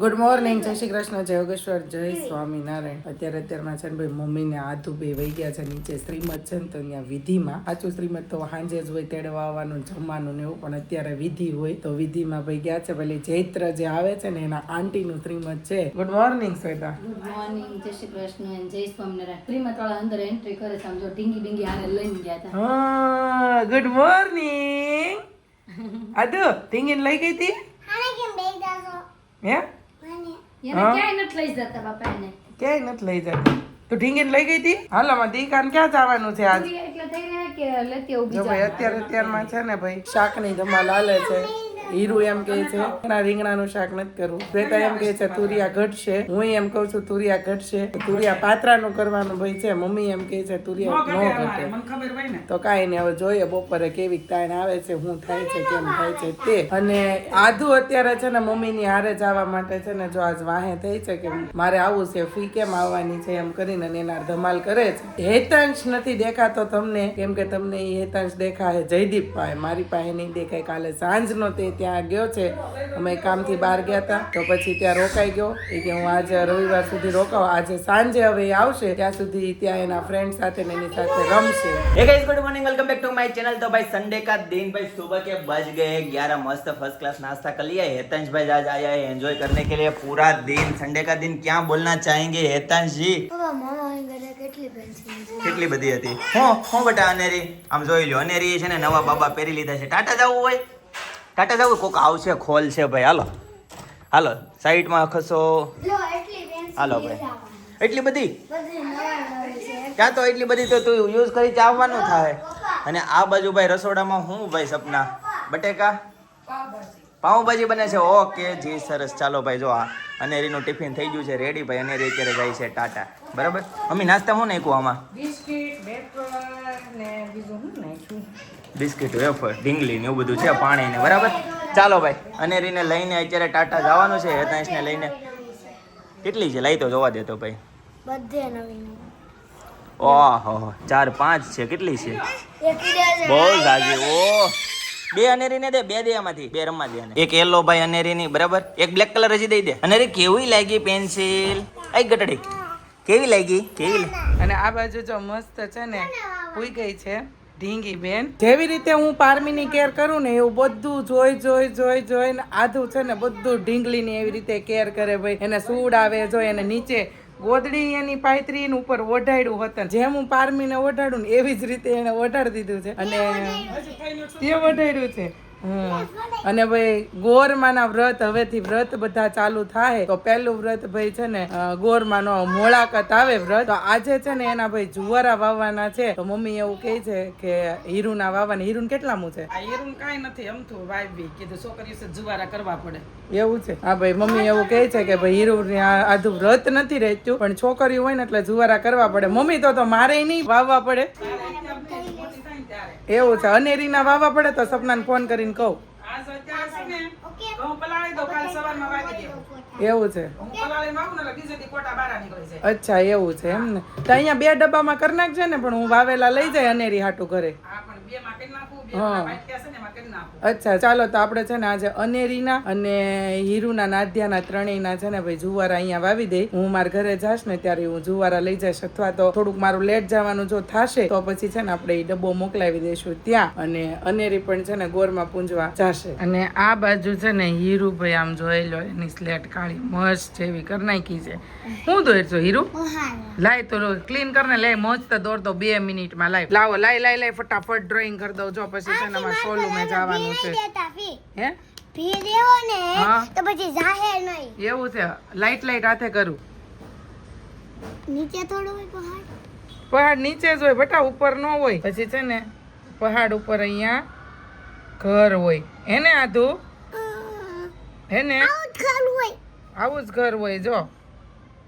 Good morning, જય શ્રી કૃષ્ણ, જય યોગેશ્વર, જય સ્વામિનારાયણ. અત્યારમાં છે ને ભાઈ મમ્મીને આધુ બે વહી ગયા છે નીચે શ્રીમદ છે ને તો અહીંયા વિધિમાં સાચું શ્રીમદ તો સાંજે જ હોય તેડવા આવવાનું જમવાનું ને એવું, પણ અત્યારે વિધિ હોય તો વિધિમાં ભાઈ ગયા છે. પેલી ચૈત્ર જે આવે છે ને એના આંટીનું શ્રીમદ છે. Good morning Shweta. Good morning, જય શ્રી કૃષ્ણ, જય સ્વામિનારાયણ. શ્રીમદ વાળા અંદર એન્ટ્રી કરે છે, સમજો ડીંગી આને લઈને ગયા હતા. હા, ગુડ મોર્નિંગ. આધુ ઢીંગીને લઈ ગઈ હતી હે? એને ક્યાંય નથી લઈ જતા બાપા, એને ક્યાંય નથી લઈ જતી. તું ઢીંગીને લઈ ગઈ હતી? હાલો માં દીકાને ક્યાં જવાનું છે આજ? એટલે થઈ રહ્યા કે લેતી આવું જો બીજા. ભાઈ અત્યારમાં છે ને ભાઈ શાકની ધમાલ હાલે છે. હીરુ એમ કહે છે રીંગણાનું શાક નથી કરવું, શ્વેતા એમ કહે છે તુરિયા ઘટશે, હું એમ કહું છું તુરિયા ઘટશે, તુરિયા પાત્રાનું કરવાનું ભાઈ છે. મમ્મી એમ કહે છે તુરિયા નો ઘટે. તો કાંઈ નહીં, હવે જોઈએ બપોરે કેવી તાણ આવે છે, હું થાય છે કેમ થાય છે તે. અને આધુ અત્યારે છે ને મમ્મીની હારે જવા માટે છે ને જો આજ વાહે થઈ છે કે મારે આવું છે, ફી કેમ આવવાની છે એમ કરીને એના ધમાલ કરે છે. હેતાંશ નથી દેખાતો તમને, કેમ કે તમને એ હેતાંશ દેખાય જયદીપ પાસે, મારી પાસે નહીં દેખાય. કાલે સાંજનો તે ત્યાં ગયો છે, અમે કામથી બહાર ગયા હતા તો પછી ત્યાં રોકાઈ ગયો. એ કે હું આજે રવિવાર સુધી રોકાવ, આજે સાંજે હવે આવશે ત્યાં સુધી ત્યાં એના ફ્રેન્ડ સાથે ને એની સાથે રમશે. Hey guys, good morning, welcome back to my channel. तो भाई संडे का दिन, भाई सुबह के बज गए 11, मस्त फर्स्ट क्लास नाश्ता कर लिया। हेतांश भाई आज आया है एंजॉय करने के लिए पूरा दिन। संडे का दिन क्या बोलना चाहेंगे हेतांश जी? કેટલી બધી હતી હો બેટા અનેરી. આમ જોઈ લો, અનેરી છે ને નવા બાબા પહેરી લીધા છે. ટાટા જવું હોય, ટાટા જવું, કોક આવશે ખોલ છે ભાઈ. હાલો હાલો સાઈડમાં ખસો. હાલો ભાઈ, એટલી બધી ક્યાં તો એટલી બધી તો તું યુઝ કરી ચાવવાનું થાય. અને આ બાજુ ભાઈ રસોડામાં હું ભાઈ સપના બટેકા પાઉંભાજી બને છે. ઓકે જી સરસ. ચાલો ભાઈ જો આ અનેરીનું ટિફિન થઈ ગયું છે રેડી. ભાઈ અનેરી અત્યારે જાય છે ટાટા. બરાબર, મમ્મી નાસ્તા હું નાખ્યું આમાં? બિસ્કિટ, વેફર, ઢીંગલી ને એવું બધું છે, પાણી ને. બરાબર, ચાલો ભાઈ અનેરીને લઈને અત્યારે ટાટા જવાનું છે. હેતાંશને લઈને. કેટલી છે લઈ તો જોવા દેતો ભાઈ. ઓહો 4-5 છે. કેટલી છે? બહુ જાજી. ઓ બે અનેરી ને દે, બે દે આમાંથી બે રમવા દે. એક યલો ભાઈ અનેરી ની, બરાબર, એક બ્લેક કલર હજી દઈ દે. અનેરી કેવી લાગી પેન્સિલ? આઈ ગટડી કેવી લાગી? કેવી? અને આ બાજુ જો મસ્ત છે ને ઉઈ ગઈ છે ઢીંગી બેન. જેવી રીતે હું પારમીની કેર કરું ને એવું બધું જોઈને આધું છે ને બધું ઢીંગલીની એવી રીતે કેર કરે ભાઈ. એને સૂડ આવે, જો એને નીચે ગોદડી એની પાયત્રી ઉપર ઓઢાડ્યું હતું. જેમ હું પારમીને ઓઢાડું ને એવી જ રીતે એને ઓઢાડી દીધું છે અને તે ઓઢાડ્યું છે. અને ભાઈ ગોરમાના વ્રત, હવેથી વ્રત બધા ચાલુ થાય તો પહેલું વ્રત ભાઈ છે ને ગોરમાનો મોળાકત આવે વ્રત. તો આજે છે ને એના ભાઈ જુવારા વાવવાના છે. તો મમ્મી એવું કહે છે કે હીરુના વાવવાના. હીરુન કેટલામું છે? હીરુન કાઈ નથી, અમથું વાવી કીધું છોકરીઓ છે જુવારા કરવા પડે એવું છે. હા ભાઈ, મમ્મી એવું કહે છે કે ભાઈ હીરુ આધુ વ્રત નથી રહેતું પણ છોકરીઓ હોય ને એટલે જુવારા કરવા પડે. મમ્મી તો મારે નહીં વાવવા પડે એવું છે. અનેરીના વાવવા પડે તો સપનાને ફોન કરીને કહું. આજ અત્યારે છે ને ઘઉં પલાળી દો, કાલ સવારમાં વાવી દેવું. એવું છે. હું પલાળી વાવું ને એટલે બીજે દી કોટા બારા નીકળી જાય. અચ્છા એવું છે એમ ને. તો અહીંયા 2 ડબ્બામાં કરી નાખજે ને, પણ હું વાવેલા લઈ જાય અનેરી હાટું ઘરે. હા પણ બે માં કરી નાખું, બે માં વાટ્યા છે ને એમાં કરી નાખું. અચ્છા ચાલો, તો આપણે છે ને આજે અનેરીના અને હીરુના નાદ્યાના ત્રણેયના છે ને ભાઈ જુવારા અહીંયા વાવી દઈ. હું મારા ઘરે જાશ ને ત્યારે હું જુવારા લઈ જઈશ, અથવા તો થોડુંક મારું લેટ જવાનું જો થાશે તો પછી છે ને આપણે એ ડબ્બો મોકલાવી દઈશું ત્યાં. અને અનેરી પણ છે ને ગોરમાં પૂંજવા જાશે. અને આ બાજુ છે ને હીરુ ભાઈ આમ જોઈ લો, એની સ્લેટ કાળી મસ્ત જેવી કરી નાખી છે. હું દોરছো હીરુ? લાય તો ક્લીન કરને, લઈ મસ્ત દોર દો 2 મિનિટમાં. લાય લાવો, લાય ફટાફટ ડ્રોઈંગ કરી દો. જો પછી છે ને અમારે સોલું મેં જવાનું છે. હે ફી દેવો ને તો પછી જાહેર નહીં. એવું છે. લાઈટ હાથે કરું. નીચે થોડું હોય પહાડ નીચે જ હોય બટા, ઉપર ન હોય. પછી છે ને પહાડ ઉપર અહીંયા ઘર હોય. એને આધુ હે ને આવું જ ઘર હોય. જો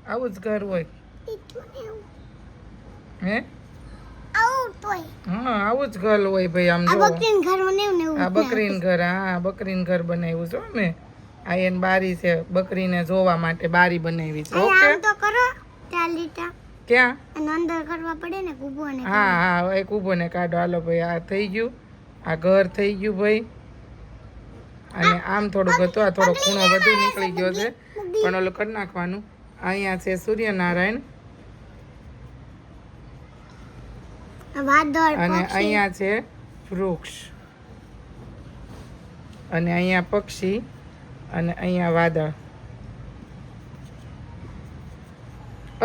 આવું જ ઘર હોય. હે હા આવું જ ઘર હોય ભાઈ. આમ જો આ બકરીન ઘર. હા બકરીન ઘર બનાવ્યું છે મેં. આ એન બારી છે, બકરીને જોવા માટે બારી બનાવી છે. ઓકે ક્યાં અંદર કરવા પડે ને કૂબો ને. હા એક ઊભો ને કાઢો. હાલો ભાઈ, આ થઈ ગયું, આ ઘર થઈ ગયું ભાઈ. અને આમ થોડુંક હતું, આ થોડો ખૂણો બધું નીકળી ગયો છે. પણ ઓલું કરી નાખવાનું. અહીંયા છે સૂર્યનારાયણ વાદળ અને અહીંયા છે વૃક્ષ અને અહીંયા પક્ષી અને અહીંયા વાદળ.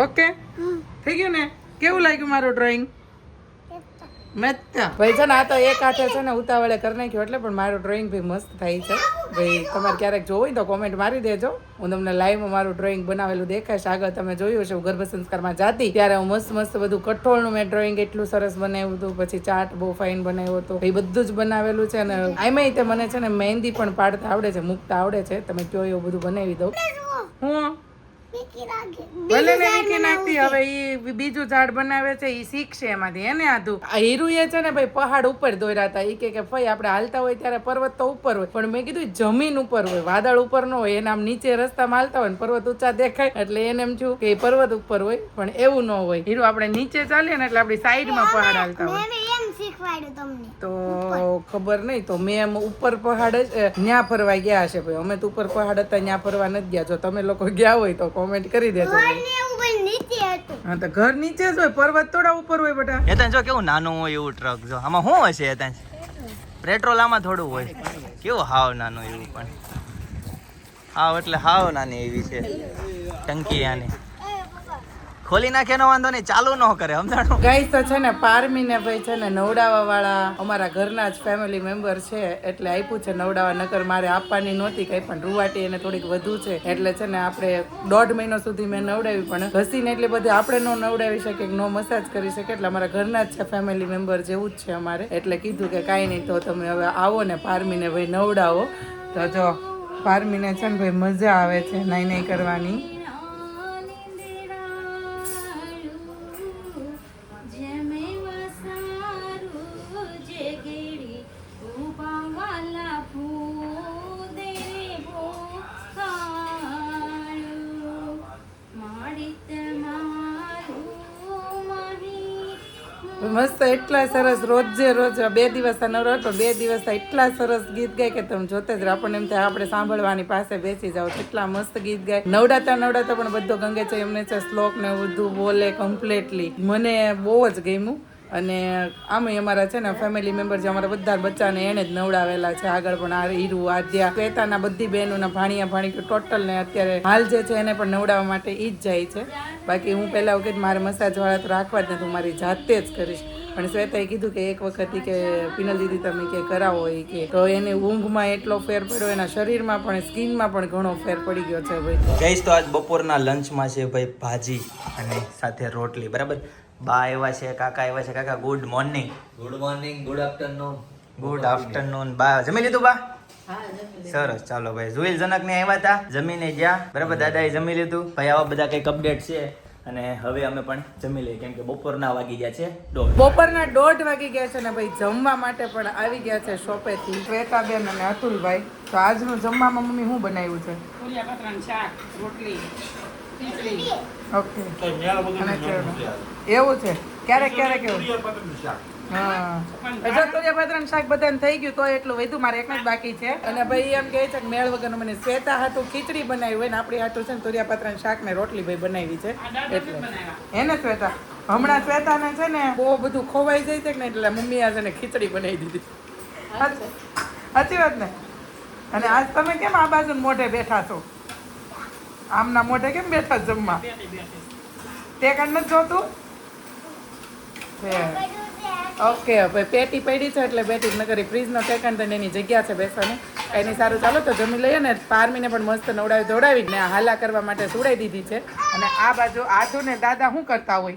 ઓકે થઈ ગયું ને? કેવું લાગ્યું મારું ડ્રોઈંગ? મસ્ત ભાઈ છે ને આ તો એક હાથે છે ને ઉતાવળે કરી નાખ્યું એટલે પણ મારું ડ્રોઈંગ ભાઈ મસ્ત થાય છે ભાઈ. તમારે ક્યારેક જોવું હોય તો કોમેન્ટ મારી દેજો. હું તમને લાઈવમાં મારું ડ્રોઈંગ બનાવેલું દેખાઈશ. આગળ તમે જોયું હશે હું ગર્ભ સંસ્કારમાં જાતી ત્યારે હું મસ્ત મસ્ત બધું કઠોળનું મેં ડ્રોઈંગ એટલું સરસ બનાવ્યું હતું. પછી ચાર્ટ બહુ ફાઇન બનાવ્યો હતો. એ બધું જ બનાવેલું છે અને આમાં તે મને છે ને મહેંદી પણ પાડતા આવડે છે, મૂકતા આવડે છે. તમે કયો એવું બધું બનાવી દઉં હું. ભલે ને વીખી નાખતી. હવે ઈ બીજું ઝાડ બનાવે છે ઈ શીખશે એમાંથી. એને આધું આ હીરુ એ છે ને ભાઈ પહાડ ઉપર દોર્યા હતા. ઈ કે ફઈ આપણે હાલતા હોય ત્યારે પર્વત તો ઉપર હોય પણ મેં કીધું જમીન ઉપર હોય, વાદળ ઉપર ન હોય. એને આમ નીચે રસ્તામાં હાલતા હોય ને પર્વત ઊંચા દેખાય એટલે એને એમ થયું કે પર્વત ઉપર હોય પણ એવું ન હોય. હીરુ આપણે નીચે ચાલીએ ને એટલે આપણી સાઈડમાં પહાડ હાલતા હોય. એમ શીખવાડ્યું તમને તો ખબર નહીં તો મેં એમ ઉપર પહાડ જ ન્યા ફરવા ગયા હશે ભાઈ. અમે તો ઉપર પહાડ હતા ન્યા ફરવા નથી ગયા. જો તમે લોકો ગયા હોય તો કોમેન્ટ કરી દેજો. હા તો ઘર નીચે જ હોય, પર્વત થોડા ઉપર હોય બેટા. એતન જો કેવું નાનું હોય એવું ટ્રક. જો આમાં શું હશે એતન? પેટ્રોલ આમાં થોડું હોય. કેવું હાવ નાનું એવું પણ હાવ એટલે હાવ નાની એવી છે ટંકી. આની ખોલી નાખે નો વાંધો નહીં, ચાલુ ન કરે સમજાણું. ગાઈસ તો છે ને પારમીને ભાઈ છે ને નવડાવવા વાળા અમારા ઘરના જ ફેમિલી મેમ્બર છે એટલે આપ્યું છે નવડાવવા. નકર મારે આપવાની નહોતી કઈ પણ રૂવાટી એને થોડીક વધુ છે એટલે છે ને આપણે 1.5 મહિનો સુધી મેં નવડાવી પણ ઘસીને એટલે બધી આપણે નો નવડાવી શકીએ નો મસાજ કરી શકીએ એટલે અમારા ઘરના જ છે ફેમિલી મેમ્બર જેવું જ છે અમારે. એટલે કીધું કે કાંઈ નહીં તો તમે હવે આવો ને પારમીને ભાઈ નવડાવો. તો જો પારમીને છે ને ભાઈ મજા આવે છે નાઈ નાઈ કરવાની. મસ્ત એટલા સરસ રોજે રોજ 2 દિવસ નવરાતો 2 દિવસ એટલા સરસ ગીત ગાય કે તમે જોતે જ આપણને એમ થાય આપણે સાંભળવાની પાસે બેસી જાવ. એટલા મસ્ત ગીત ગાય. નવડાતા પણ બધો ગંગે છે એમને છે શ્લોક ને બધું બોલે કમ્પ્લીટલી. મને બહુ જ ગમ્યું. અને આમે અમારા છે ને ફેમિલી મેમ્બર જે અમારા બધા બચ્ચાને એને જ નવડાવેલા છે. આગળ પણ આ હીરુ આદ્યા શ્વેતાના બધી બહેનોના ભાણી ટોટલ ને અત્યારે હાલ જે છે એને પણ નવડાવવા માટે ઈ જ જાય છે. બાકી હું પહેલા વખત મારે મસાજ વાળા તો રાખવા જ નથી, હું મારી જાતે જ કરીશ. પણ શ્વેતાએ કીધું કે એક વખત કે પિનલ દીદી તમે કે કરાવો એ કે તો એને ઊંઘમાં એટલો ફેર પડ્યો, એના શરીરમાં પણ સ્કિનમાં પણ ઘણો ફેર પડી ગયો છે ભાઈ. ગઈશ તો આજ બપોરના લંચમાં છે ભાઈ ભાજી અને સાથે રોટલી. બરાબર. બા એવા છે, કાકા એવા છે. કાકા good morning. Good morning, good afternoon. Good afternoon. બા જમી લીધું બા? સરસ. ચાલો ભાઈ જુએલ જનક ને આવ્યા હતા, જમીને ગયા. બરાબર. દાદાએ જમી લીધું. ભાઈ આવા બધા કઈક અપડેટ છે અને હવે અમે પણ જમી લઈએ કેમ કે બપોરના વાગી ગયા છે 1:30. બપોરના 1:30 વાગી ગયા છે ને ભાઈ જમવા માટે પણ આવી ગયા છે શોપેથી શ્વેતાબેન અને અતુલભાઈ. તો આજનું જમવામાં મમ્મી શું બનાવ્યું છે? પૂરિયા પાત્રાનું શાક, રોટલી, ખીચડી. ઓકે અને એવું છે ક્યારેક એવું. હા જો તુરિયાપાત્રાનું શાક બધાને થઈ ગયું તો એટલું વધુ મારે એક જ બાકી છે. અને ભાઈ એમ કહે છે કે મેળ વગરનું મને શ્વેતા હાટું ખીચડી બનાવી હોય ને આપણી હાટું છે ને તુરિયાપાત્રાનું શાક ને રોટલી ભાઈ બનાવી છે એટલે એને શ્વેતા હમણાં શ્વેતાને છે ને બહુ બધું ખોવાઈ જાય છે ને એટલે મમ્મી આજે ને ખીચડી બનાવી દીધી. સાચી વાત ને? અને આજ તમે કેમ આ બાજુ મોઢે બેઠા છો? આમના મોઢે કેમ બેઠા જમવા? તે કાંઈ નથી જોતું? ઓકે ભાઈ પેટી પડી છે એટલે બેઠી જ નકરી ફ્રીજનો ટેકન તો એની જગ્યા છે બેસવાની. કંઈ નહીં સારું ચાલો તો જમી લઈએ ને. પારમીને પણ મસ્ત નવડાવી દોડાવી ને હાલા કરવા માટે સુડાઈ દીધી છે. અને આ બાજુ આધુ ને દાદા શું કરતા હોય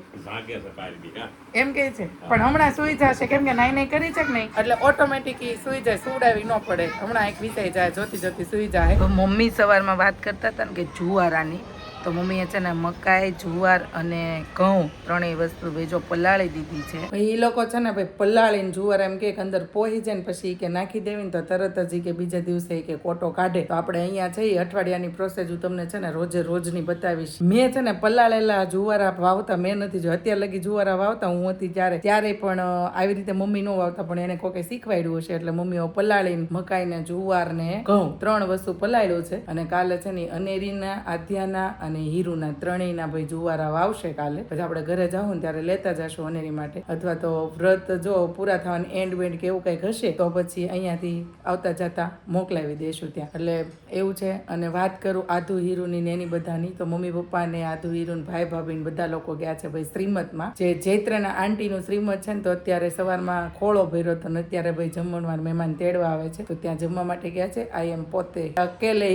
એમ કે છે પણ હમણાં સુઈ જશે કેમ કે નાઈ નાઈ કરી છે કે નહીં એટલે ઓટોમેટિક સુઈ જાય, સુવડાવી ન પડે. હમણાં એક વિષય જાય જોતી જોતી સુઈ જાય. મમ્મી સવારમાં વાત કરતા હતા ને કે જુવારાની તો મમ્મીએ છે ને મકાઈ જુવાર અને ઘઉં ત્રણેય વસ્તુ વેજો પલાળી દીધી છે. એ લોકો છે ને ભાઈ પલાળીને જુવાર એમ કે અંદર પોહી જાય ને પછી કે નાખી દેવી ને તો તરત જ કે બીજા દિવસે કે કોટો કાઢે. તો આપણે અહીંયા છે અઠવાડિયાની પ્રોસેસ હું તમને છે ને રોજે રોજની બતાવીશ. મેં છે ને પલાળેલા જુવારા વાવતા મેં નથી જો અત્યાર લગી જુવારા વાવતા હું હતી ત્યારે પણ આવી રીતે મમ્મી નો વાવતા પણ એને કોકે શીખવાડ્યું હશે એટલે મમ્મીઓ પલાળીને મકાઈ ને જુવાર ને ઘઉં 3 વસ્તુ પલાળ્યું છે. અને કાલે છે ને અનેરીના આધ્યાના અને હીરુના ત્રણેયના ભાઈ જુવારા વાવશે કાલે. પછી આપણે ઘરે જાવ ને ત્યારે લેતા જશું અનેરી માટે અથવા તો વ્રત જો પૂરા થવાની એન્ડ વેન્ડ કે એવું કંઈક હશે તો પછી અહીંયાથી આવતા જતા મોકલાવી દેશું ત્યાં. એટલે એવું છે. અને વાત કરું આધુ હીરુની ને એની બધાની તો મમ્મી પપ્પા ને આધુ હીરુ ભાઈ ભાભી ને બધા લોકો ગયા છે ભાઈ શ્રીમતમાં. જે ચૈત્રના આંટી નું શ્રીમત છે ને તો અત્યારે સવારમાં ખોળો ભર્યો તો ને અત્યારે ભાઈ જમણવાર મહેમાન તેડવા આવે છે તો ત્યાં જમવા માટે ગયા છે. આઈ એમ પોતે અકેલે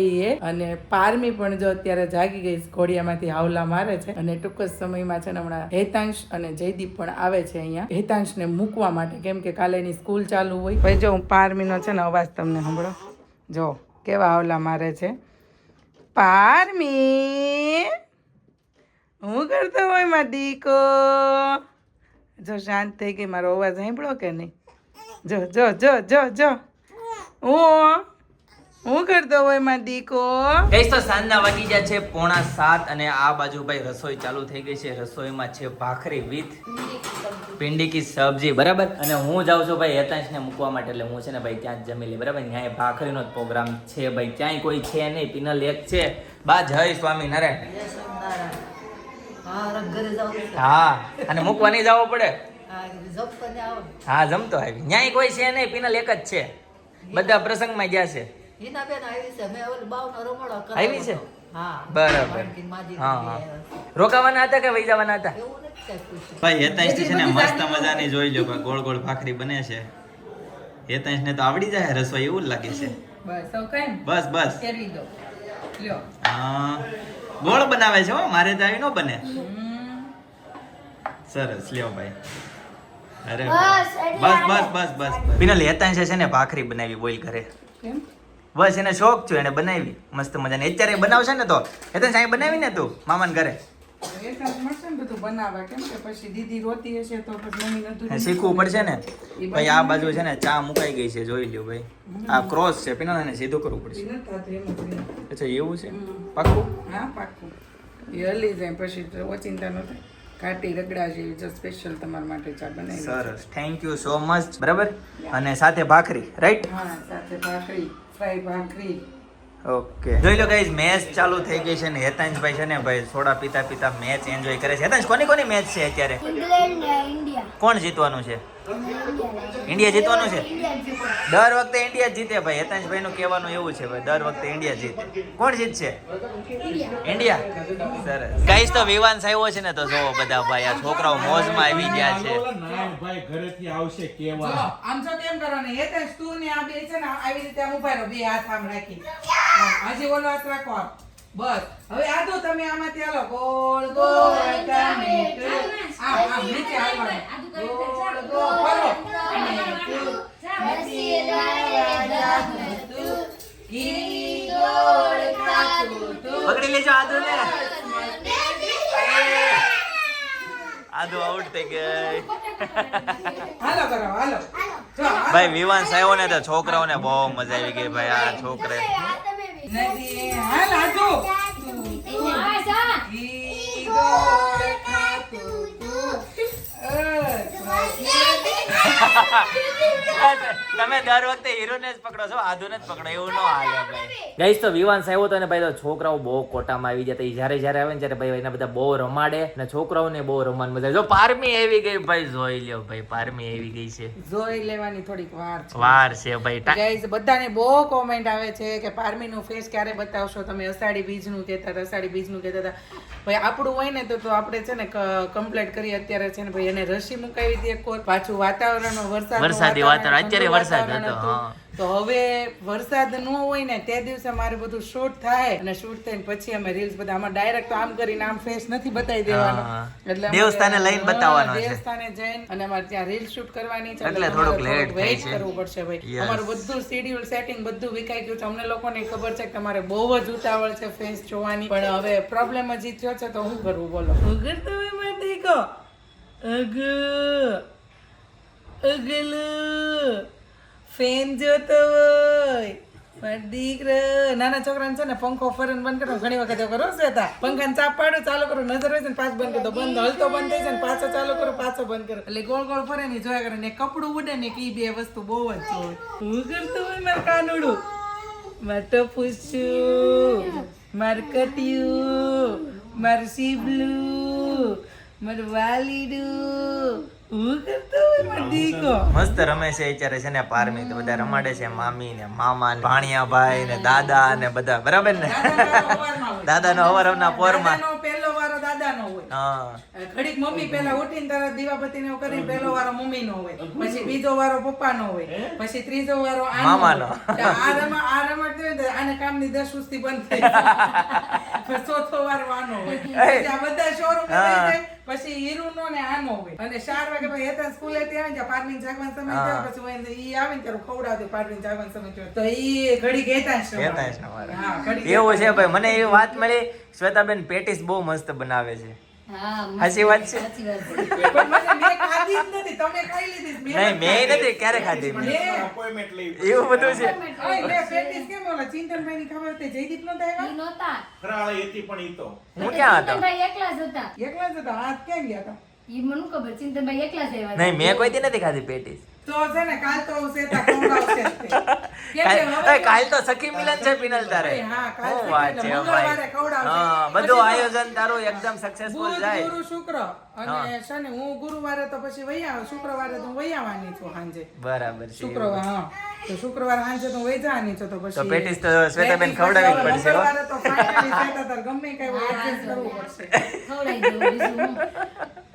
અને પારમી પણ જો અત્યારે જાગી ગઈ ઘોડિયામાંથી હાવલા મારે છે અને ટૂંક જ સમયમાં છે ને હમણાં હેતાંશ અને જયદીપ પણ આવે છે અહીંયા હેતાંશ ને મૂકવા માટે કેમ કે કાલે એની સ્કૂલ ચાલુ હોય. ભાઈ જો પારમીનો છે ને અવાજ તમને સાંભળો જો કેવા હાવલા મારે છે. પારમી હું કરતો હોય માં દીકો જો શાંત થઈ ગઈ મારો અવાજ સાંભળો કે નહીં. જો જો જો જો જો હું કરતો હોય માં દીકો. ગઈસ તો સાંજના વાગી ગયા છે 6:45 અને આ બાજુ ભાઈ રસોઈ ચાલુ થઈ ગઈ છે. રસોઈમાં છે ભાખરી વિથ ભીંડી કી સબ્જી બરાબર. અને હું જાઉં છું ભાઈ હેતાંશને મૂકવા માટે એટલે હું છે ને ભાઈ ત્યાં જ જમી લે બરાબર. ત્યાં ભાખરીનો જ પ્રોગ્રામ છે ભાઈ ક્યાંય કોઈ છે નહીં. પિનલ એક છે બા જય સ્વામી નારાયણ. હા અને મૂકવા નહીં જવો પડે. હા જમતો આવી ન્યાય કોઈ છે નહીં. પિનલ એક જ છે બધા પ્રસંગમાં ગયા છે. આવી છે બરાબર. હા રોકાવાના હતા કે વહી જવાના હતા? ભાઈ હેતાંશ છે ને મસ્ત મજાની જોઈ લો ગોળ ગોળ ભાખરી બને છે. હેતાંશ ને તો આવડી જાય રસોઈ એવું જ લાગે છે. બસ બસ હા ગોળ બનાવે છે હો મારે તો આવી ન બને. સરસ લ્યો ભાઈ. અરે બસ બસ બસ બસ પિનલ હેતાંશ છે ને ભાખરી બનાવી બોલ ઘરે. બસ એને શોખ છે એને બનાવી મસ્ત મજાની. અત્યારે બનાવશે ને તો હેતાંશ અહીં બનાવી ને તું મામાને ઘરે શીખવું પડશે ને ભાઈ. આ બાજુ છે ને ચા મુકાઈ ગઈ છે જોઈ લ્યો ભાઈ. આ ક્રોસ છે પિનલ એને સીધું કરવું પડશે. અચ્છા એવું છે પાક્કું? હા પાક્કું. એ હલી જાય પછી ઓચિંતા ન થાય. કાટી રગડા જેવી જો સ્પેશિયલ તમારા માટે ચા બનાવી. સરસ થેન્ક યુ સો મચ બરાબર. અને સાથે ભાખરી રાઈટ? હા સાથે ભાખરી ફ્રાય ભાખરી. ઓકે જોઈ લો ગાઈઝ મેચ ચાલુ થઈ ગઈ છે ને હેતાંશભાઈ છે ને ભાઈ સોડા પીતા પીતા મેચ એન્જોય કરે છે. હેતાંશ કોની કોની મેચ છે અત્યારે? ઇંગ્લેન્ડ ને ઇન્ડિયા. કોણ જીતવાનું છે? ઇન્ડિયા જીતવાનું છે. દર વખતે ઇન્ડિયા જીતે ભાઈ. હેતાંશભાઈ નું કહેવાનું એવું છે ભાઈ દર વખતે ઇન્ડિયા જીતે. કોણ જીતશે? ઇન્ડિયા. સરસ ગાઈઝ તો વિવાંશ આવ્યો છે ને તો જો બધા ભાઈ આ છોકરાઓ મોજમાં આવી ગયા છે. ભાઈ ઘરેથી આવશે કેવા આમ જો કેમ કરવાનું હેતાંશ તું ને આ બે છે ને આવી રીતે આમ ઉભા રહો બે હાથ આમ રાખી. હજી ઓલો હાથ રાખો આમ. બસ હવે આધો તમે આમાંથી હાલો ગોળ ગોળ તમે આમ આમ નીચે હાલવાનું ગોળ ગોળ ફરો અને તું નથી રાજા તું ઘી ગોળ ખાતું તું પકડી લેજો આદુ ને. આદુ આઉટ થઈ ગઈ. હાલો કરો હાલો. ભાઈ વિવાંશ આવ્યો ને તો છોકરાઓને બહુ મજા આવી ગઈ ભાઈ. આ છોકરે નથી હાલ આધો ઘી ગોળ ખાતું તું તમે દર વખતે હીરોને જ પકડો છો આધુને જ પકડો એવું ન હાલે ભાઈ. ગાઈસ તો વિવાંશ આવ્યો તો ને ભાઈ તો છોકરાઓ બહુ કોટામાં આવી જતા. જ્યારે જ્યારે આવે ને ત્યારે ભાઈ એના બધા બહુ રમાડે ને છોકરાઓને બહુ રમવાની મજા આવે. જો પારમી આવી ગઈ ભાઈ જોઈ લ્યો ભાઈ પારમી આવી ગઈ છે. જોઈ લેવાની થોડીક વાર છે ભાઈ. ગાઈસ બધાને બહુ કોમેન્ટ આવે છે કે પારમીનું ફેસ ક્યારે બતાવશો તમે. અષાઢી બીજનું કહેતા હતા અષાઢી બીજનું કહેતા હતા. ભાઈ આપણું હોય ને તો આપણે છે ને કમ્પ્લીટ કરી અત્યારે છે ને ભાઈ એને રસી મુકાવી હતી એક પાછું વાતાવરણ વરસાદ વરસાદી વાતાવરણ, અત્યારે ઠંડુ વરસાદ વાતાવરણ હતો, હતું. હા. તો હવે વરસાદ ન હોય ને તે દિવસે મારે બધું શૂટ થાય અને શૂટ થઈને પછી અમે રીલ્સ બધા આમાં ડાયરેક્ટ તો આમ કરીને આમ ફેસ નથી બતાવી દેવાનો હા. એટલે અમારે, દેવસ્થાને લઈને હા, બતાવવાનો છે. દેવસ્થાને જઈને અને અમારે ત્યાં રીલ શૂટ કરવાની છે એટલે અમારે થોડુંક late થાય wait છે. કરવું પડશે ભાઈ. Yes. અમારું બધું શેડ્યુલ સેટિંગ બધું વિકાઈ ગયું છે. અમને લોકોને ખબર છે કે તમારે બહુ જ ઉતાવળ છે ફેસ જોવાની, પણ હવે પ્રોબ્લેમ જ ઈ થયો છે તો શું કરવું બોલો. ઉગર તો મેં દીકો અગલું ફેન જોતો હોય મારો દીકરો. નાના છોકરાને છે ને પંખો ફરન બંધ કરો ઘણી વખત એવું કરો શ્વેતા, પંખાને ચાપ પાડો ચાલુ કરો, નજર હોય છે ને પાછો બંધ કરી દો, બંધ હલતો બંધ થઈ જાય ને પાછો ચાલુ કરો પાછો બંધ કરો, એટલે ગોળ ગોળ ફરે ને જોયા કરે ને કપડું ઉડે ને કે ઈ બે વસ્તુ બહુ જ જોવે. હું કરતો હોય મારું કાનુડું, મારું ટપુસ્યું, મારું કટિયું, મારું સીબલું, મારું વાલીડું. હું કરતો હોય મારો દીકો. મસ્ત રમે છે અત્યારે છે ને પારમી, તો બધા રમાડે છે મામી ને મામા ને ભાણિયા ભાઈ ને દાદા ને બધા, બરાબર ને? દાદાનો હવારના પોરમાં. દાદાનો પહેલો વારો દાદાનો હોય. હા ઘડીક મમ્મી પેલા ઉઠીને તરત દીવાબત્તી ને એવું કરીને પહેલો વારો મમ્મી નો હોય, પછી બીજો વારો પપ્પા નો હોય, પછી ત્રીજો વારો મામાનો. આ રમત હોય ને આને કામની 10 સુસ્તી બંધ થઈ જાય. પછી ચોથો વારો આનો હોય, પછી આ બધા શોરૂમ જાય, પછી હીરુનો ને આનો હોય, અને 4 વાગે પછી હેતન સ્કૂલે થી આવે ને પાર્કિંગ જાગવાનો સમય થયો, પછી હોય ઈ આવે ને ત્યારે ખવડાવતી પાર્કિંગ જાગવાનો સમય થયો તો ઈ ઘડી કહેતા છે. હા, ઘડીક એવું છે ભાઈ. મને એવી વાત મળી, શ્વેતાબેન પેટીસ બહુ મસ્ત બનાવે છે. હા, મસ્ત. સાચી વાત છે? સાચી વાત છે. પણ મને મેં ખાધી જ નથી, તમે ખાઈ લીધી. નહીં મેં નથી ક્યારે ખાધી મેં. appointment લઈ એવું બધું છે. ઓય, મેં પેટીસ કેમ ઓલા ચિંતનભાઈની ખબર તે જયદીપ નતા આવ્યા? ઈ નહોતા. ફરાળી હતી પણ ઈ તો હું ક્યાં હતો? ચિંતનભાઈ એકલા જ હતા. એકલા જ હતા, હાથ ક્યાં ગયા હતા? ઈ મને ખબર, ચિંતનભાઈ એકલા જ આવ્યા હતા. નહીં મેં કોઈ દી નથી ખાધી પેટીસ. તો છે ને કાલ તો શેતા ખવડાવશે જ તે. કેમ કે હવે- કાલ તો સખી મિલન છે પિનલ તારે. હા, કાલ શું સખી વાત એટલે છે મંગળવારે ભાઈ. ખવડાવશે. હા, પછી બધું તો આયોજન તારું એકદમ સક્સેસફુલ બુધ, જાય. ગુરુ, શુક્ર અને શનિ હું ગુરુવારે તો પછી વહી આવું, શુક્રવારે તો હું વહી આવવાની છું સાંજે. બરાબર છે. શુક્રવાર હા, તો શુક્રવાર સાંજે તો વહી જવાની છું, તો પછી તો પેટીસ તો શ્વેતાબેન પેટીસ પછી ખવડાવવી જ પડશે, હો. મંગળવારે તો finally શ્વેતા તાર ગમે કાંઈ હોય adjust કરવું પડશે. ખવડાવી દઉં, બીજું હું.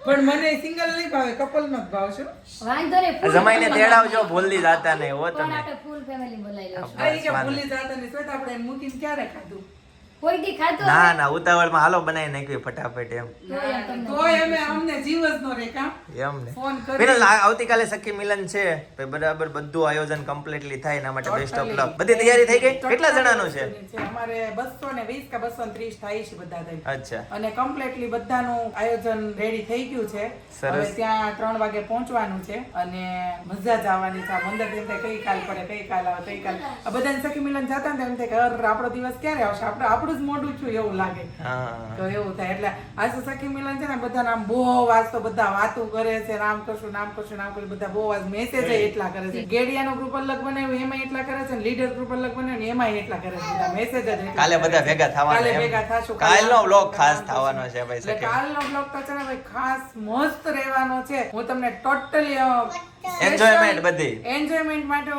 પણ મને સિંગલ નહીં ભાવે, કપલ નો જ ભાવશે. વાંધો નહીં, full જમાઈને family તેડાવજો, ભૂલી જાતા નહીં હો પણ તમે. આપણે full family બોલાવી લઈશું. આ ઈ કે ભૂલી જાતા ને શ્વેતા આપણે એને મૂકીને ક્યારે ખાધું? કોઈ દી ખાધું ના હશે? ના ઉતાવળમાં હાલો બનાવી નાખવી ફટાફટ એમ. તોય આ તમને તોય અમે અમને જીવ જ નો રે કાં? એમ ને. ફોન કરી પિનલ આવતીકાલે સખી મિલન છે, ભાઈ બરાબર બધું આયોજન કમ્પ્લીટલી થાય એના માટે બેસ્ટ ઓફ લક. બધી તૈયારી થઈ ગઈ? કેટલા જણાનું છે? અમારે 220 કે 230 થાય છે બધા થઈ. અચ્છા અને કમ્પ્લીટલી બધાનું આયોજન રેડી થઈ ગયું છે. સરસ. હવે ત્યાં 3 વાગે પહોંચવાનું છે અને મજા જ આવવાની છે. આ મંદિર એમ થાય કઈ કાલ પડે, કઈ કાલ આવે, કઈ કાલ. આ બધાને સખી મિલન જતા ને એમ થાય કે અર, આપણો દિવસ ક્યારે આવશે, આપણું જ મોઢું છું એવું લાગે. હા તો એવું થાય એટલે આ તો સખી મિલન છે ને બધાને આમ બહુ વાસ તો બધા વાતો કરે છે, નામ કરશું નામ કરશું નામ કરશું, બધા બહુ વાસ મેસેજ એટલા કરે છે. ગેડિયાનું ગ્રુપ અલગ બનાવ્યું એમાં એટલા કરે છે, લીડર ગ્રુપ અલગ બનાવ્યું એમાં એટલા કરે છે, બધા મેસેજ જ એટલા કાલે કરે બધા છે. ભેગા થવાના કાલે એમ. ભેગા થાશું. કાલનો કાલે vlog ખાસ કામ થવાનો થશે. છે ભાઈ એટલે સખી. કાલનો vlog તો છે ને ભાઈ ખાસ મસ્ત રહેવાનો છે. હું તમને ટોટલી Enjoyment બધી. એન્જોયમેન્ટ માટે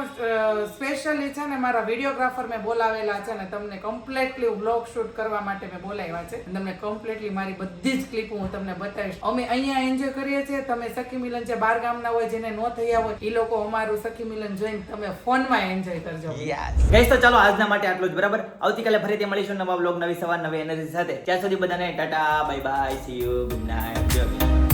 સ્પેશિયલી છે ને મારા વિડીયોગ્રાફર મેં બોલાવેલા છે ને તમને કમ્પ્લીટલી વ્લોગ શૂટ કરવા માટે મેં બોલાવ્યા છે. તમને કમ્પ્લીટલી મારી બધી જ ક્લિપ હું તમને બતાવીશ. અમે અહીંયા એન્જોય કરીએ છીએ, તમે સખી મિલન જે બાર ગામના હોય જેને નો થયા હોય એ લોકો અમારું સખી મિલન જોઈને તમે ફોનમાં એન્જોય કરજો. Yes. ગાઈસ તો ચાલો આજના માટે આટલું જ, બરાબર. આવતીકાલે ફરીથી મળીશું નવા વ્લોગ, નવી સવાર, નવી એનર્જી સાથે. ત્યાં સુધી બધાને Tata, bye bye, C you, good night.